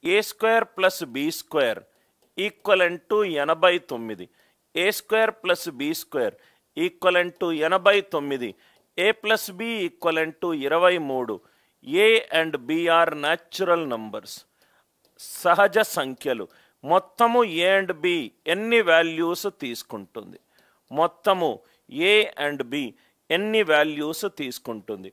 A square plus B square equivalent to 89. A square plus B square equivalent to 89. A plus B equivalent to 23. A and B are natural numbers, సహజ సంఖ్యలు. మొత్తము A and B ఎన్ని values తీసుకుంటుంది? మొత్తము A and B ఎన్ని values తీసుకుంటుంది?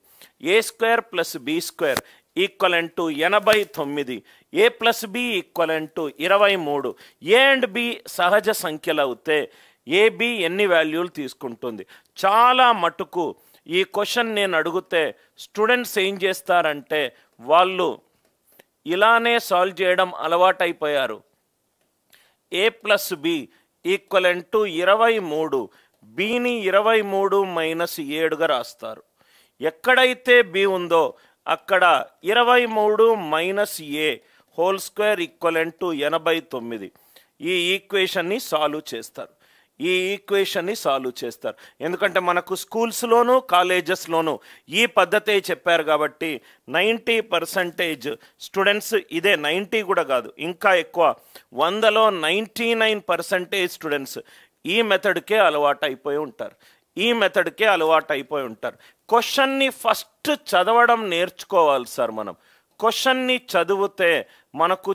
A square plus B square equivalent to 89. A plus B equivalent to 23. A and B సహజ సంఖ్యలు అవుతే ఏబి ఎన్ని వాల్యూలు తీసుకుంటుంది? చాలా మటుకు ఈ క్వశ్చన్ నేను అడిగితే స్టూడెంట్స్ ఏం చేస్తారంటే వాళ్ళు ఇలానే సాల్వ్ చేయడం అలవాటైపోయారు. ఏ ప్లస్ బి ఈక్వలెంట్ టు 23, బిని 23 - 7గా రాస్తారు. ఎక్కడైతే బి ఉందో అక్కడ 23 - ఏ హోల్ స్క్వేర్ ఈక్వలెంట్ టు 89. ఈ ఈక్వేషన్ని సాల్వ్ చేస్తారు. ఎందుకంటే మనకు స్కూల్స్లోను కాలేజెస్లోను ఈ పద్ధతే చెప్పారు కాబట్టి 90% స్టూడెంట్స్ ఇదే, 90 కూడా కాదు ఇంకా ఎక్కువ, 100లో 99% స్టూడెంట్స్ ఈ మెథడ్కే అలవాటు అయిపోయి ఉంటారు. క్వశ్చన్ని ఫస్ట్ చదవడం నేర్చుకోవాలి సార్. మనం క్వశ్చన్ని చదివితే మనకు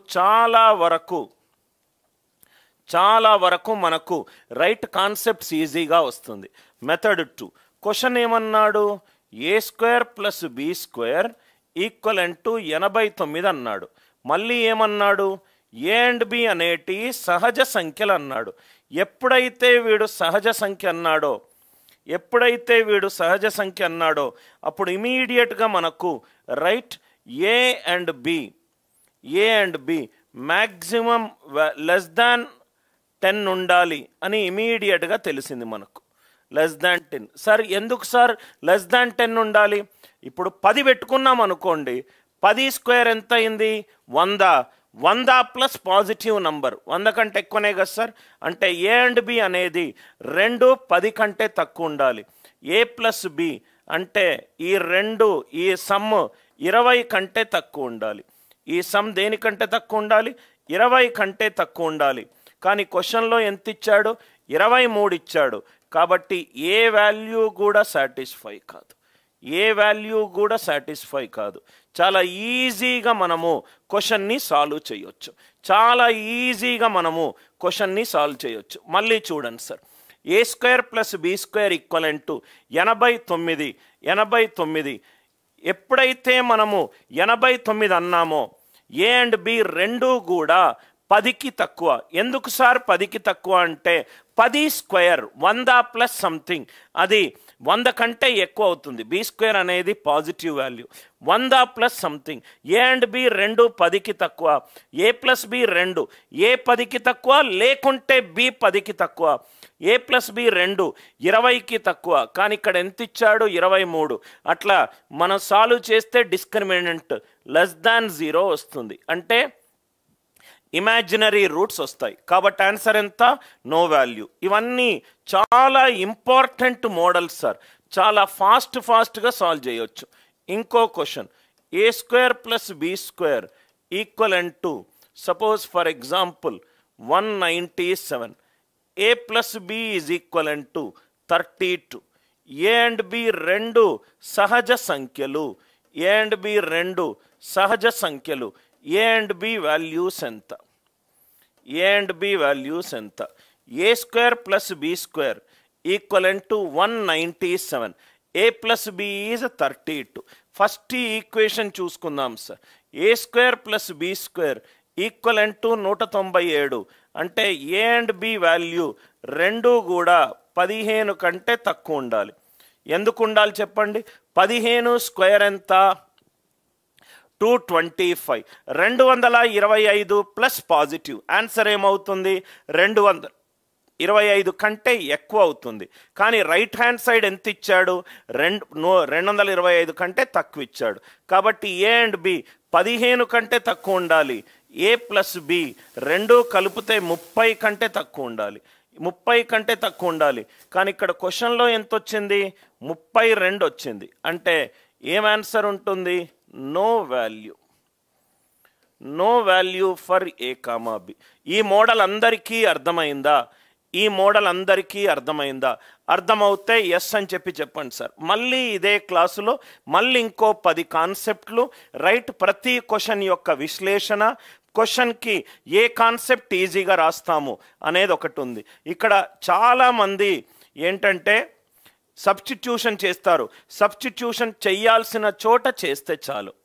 చాలా వరకు మనకు రైట్ కాన్సెప్ట్స్ ఈజీగా వస్తుంది. మెథడ్ 2 క్వశ్చన్ ఏమన్నాడు? A square plus B square equivalent to 89 అన్నాడు. మళ్ళీ ఏమన్నాడు? ఏ అండ్ బి అనేటి సహజ సంఖ్యలు అన్నాడు. ఎప్పుడైతే వీడు సహజ సంఖ్య అన్నాడో అప్పుడు ఇమీడియట్గా మనకు right A and B maximum less than 10 ఉండాలి అని ఇమీడియట్గా తెలిసింది మనకు. Less than 10. సార్ ఎందుకు సార్ లెస్ దాన్ 10 ఉండాలి? ఇప్పుడు 10 పెట్టుకున్నాం అనుకోండి, 10 స్క్వేర్ ఎంత అయింది? 100 ప్లస్ పాజిటివ్ నంబర్ 100 కంటే ఎక్కువనే కదా సార్. అంటే ఏ అండ్ బి అనేది 2 10 కంటే తక్కువ ఉండాలి. ఏ ప్లస్ బి అంటే ఈ సమ్ 20 కంటే తక్కువ ఉండాలి. ఈ సమ్ దేనికంటే తక్కువ ఉండాలి? 20 కంటే తక్కువ ఉండాలి. కానీ క్వశ్చన్లో ఎంత ఇచ్చాడు? 23 ఇచ్చాడు. కాబట్టి ఏ వాల్యూ కూడా సాటిస్ఫై కాదు. చాలా ఈజీగా మనము క్వశ్చన్ని సాల్వ్ చేయొచ్చు. మళ్ళీ చూడండి sir. A square plus B square equivalent to 89. ఎప్పుడైతే మనము 89 అన్నామో ఏ అండ్ బి రెండు కూడా 10కి తక్కువ. ఎందుకు సార్ 10కి తక్కువ అంటే 10 స్క్వేర్ 100 ప్లస్ సంథింగ్, అది 100 కంటే ఎక్కువ అవుతుంది. బి స్క్వేర్ అనేది positive value. 100 plus something. A and B రెండు 10కి తక్కువ. ఏ ప్లస్ బి రెండు ఏ 10కి తక్కువ, లేకుంటే బి 10కి తక్కువ. ఏ ప్లస్ బి రెండు 20కి తక్కువ. కానీ ఇక్కడ ఎంత ఇచ్చాడు? 23. అట్లా మనం సాల్వ్ చేస్తే డిస్క్రిమినెంట్ లెస్ దాన్ 0 వస్తుంది. అంటే ఇమాజినరీ రూట్స్ వస్తాయి. కాబట్టి ఆన్సర్ ఎంత? No value. ఇవన్నీ చాలా ఇంపార్టెంట్ మోడల్స్ సార్. చాలా ఫాస్ట్గా సాల్వ్ చేయొచ్చు. ఇంకో question, A square plus B square equivalent to suppose for example 197. A plus B is equivalent to 32. A and B రెండు సహజ సంఖ్యలు. ఏ అండ్ బి వాల్యూస్ ఎంత? A square plus B square equivalent to 197. A plus B is 32. First equation చూసుకుందాం sir. A square plus B square equivalent to 197. అంటే ఏ and B value రెండు కూడా 15 కంటే తక్కువ ఉండాలి. ఎందుకు ఉండాలి చెప్పండి? 15 స్క్వేర్ ఎంత? 225. 225 ప్లస్ పాజిటివ్. ఆన్సర్ ఏమవుతుంది? 225 కంటే ఎక్కువ అవుతుంది. కానీ రైట్ హ్యాండ్ సైడ్ ఎంత ఇచ్చాడు? 225 కంటే తక్కువ ఇచ్చాడు. కాబట్టి ఏ అండ్ బి 15 కంటే తక్కువ ఉండాలి. ఏ ప్లస్ బి రెండు కలిపితే 30 కంటే తక్కువ ఉండాలి. కానీ ఇక్కడ క్వశ్చన్లో ఎంత వచ్చింది? 32 వచ్చింది. అంటే ఏం ఆన్సర్ ఉంటుంది? No value. No value for A comma B. ఈ మోడల్ అందరికీ అర్థమైందా? ఈ మోడల్ అందరికీ అర్థమైందా? అర్థమవుతే ఎస్ అని చెప్పండి సార్. మళ్ళీ ఇదే క్లాసులో మళ్ళీ ఇంకో 10 కాన్సెప్ట్లు రైట్, ప్రతి క్వశ్చన్ యొక్క విశ్లేషణ, క్వశ్చన్కి ఏ కాన్సెప్ట్ ఈజీగా రాస్తాము అనేది ఒకటి ఉంది. ఇక్కడ చాలామంది ఏంటంటే సబ్స్టిట్యూషన్ చేస్తారు. సబ్స్టిట్యూషన్ చేయాల్సిన చోట చేస్తే చాలు.